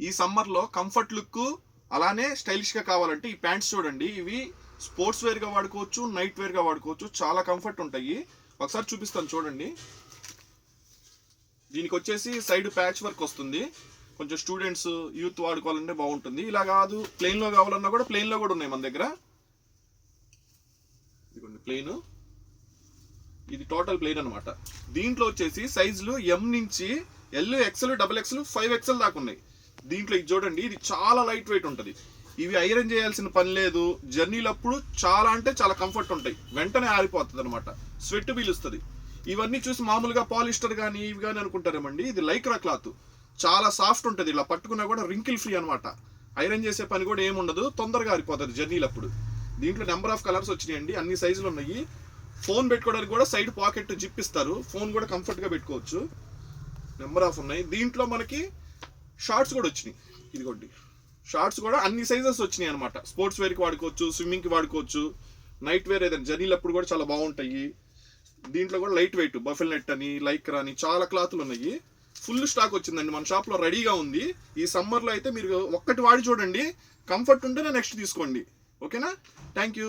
ఈ సమ్మర్లో comfort look అలానే స్టైలిష్గా కావాలంటే ఈ ప్యాంట్స్ చూడండి. ఇవి స్పోర్ట్స్ వేర్గా వాడుకోవచ్చు, నైట్ వేర్గా వాడుకోవచ్చు. చాలా కంఫర్ట్ ఉంటాయి. ఒకసారి చూపిస్తాను చూడండి. దీనికి వచ్చేసి సైడ్ ప్యాచ్ వర్క్ వస్తుంది. కొంచెం స్టూడెంట్స్ యూత్ వాడుకోవాలంటే బాగుంటుంది. ఇలా కాదు ప్లెయిన్లో కావాలన్నా కూడా ప్లెయిన్లో కూడా ఉన్నాయి మన దగ్గర. ఇదిగోండి ప్లెయిన్, ఇది టోటల్ ప్లెయిన్ అనమాట. దీంట్లో వచ్చేసి సైజులు ఎం నుంచి L, XL, double XL, 5XL దాకా ఉన్నాయి. దీంట్లో ఇది చూడండి, ఇది చాలా లైట్ వెయిట్ ఉంటుంది. ఇవి ఐరన్ చేయాల్సిన పని లేదు. జర్నీలప్పుడు చాలా అంటే చాలా కంఫర్ట్ ఉంటాయి. వెంటనే ఆరిపోతుంది అనమాట, స్వెట్ పీలుస్తుంది. ఇవన్నీ చూసి మామూలుగా పాలిస్టర్ కానీ ఇవి కానీ అనుకుంటారేమండి. ఇది లైక్రా క్లాత్, చాలా సాఫ్ట్ ఉంటుంది. ఇలా పట్టుకున్నా కూడా రింకిల్ ఫ్రీ అనమాట. ఐరన్ చేసే పని కూడా ఏముండదు, తొందరగా ఆరిపోతుంది జర్నీలప్పుడు. దీంట్లో నెంబర్ ఆఫ్ కలర్స్ వచ్చినాయండి, అన్ని సైజులు ఉన్నాయి. ఫోన్ పెట్టుకోవడానికి కూడా సైడ్ పాకెట్ జిప్ ఇస్తారు. ఫోన్ కూడా కంఫర్ట్గా పెట్టుకోవచ్చు. నెంబర్ ఆఫ్ ఉన్నాయి. దీంట్లో మనకి షార్ట్స్ కూడా వచ్చినాయి. ఇదిగోండి షార్ట్స్ కూడా అన్ని సైజెస్ వచ్చినాయి అనమాట. స్పోర్ట్స్ వేర్కి వాడుకోవచ్చు, స్విమ్మింగ్కి వాడుకోవచ్చు, నైట్ వేర్ ఏదైనా జర్నీలప్పుడు కూడా చాలా బాగుంటాయి. దీంట్లో కూడా లైట్ వెయిట్ బఫెల్ నెట్ అని, లైక్రా అని చాలా క్లాతులు ఉన్నాయి. ఫుల్ స్టాక్ వచ్చిందండి మన షాప్లో, రెడీగా ఉంది. ఈ సమ్మర్లో అయితే మీరు ఒక్కటి వాడి చూడండి, కంఫర్ట్ ఉంటేనే నెక్స్ట్ తీసుకోండి. ఓకేనా? Thank you.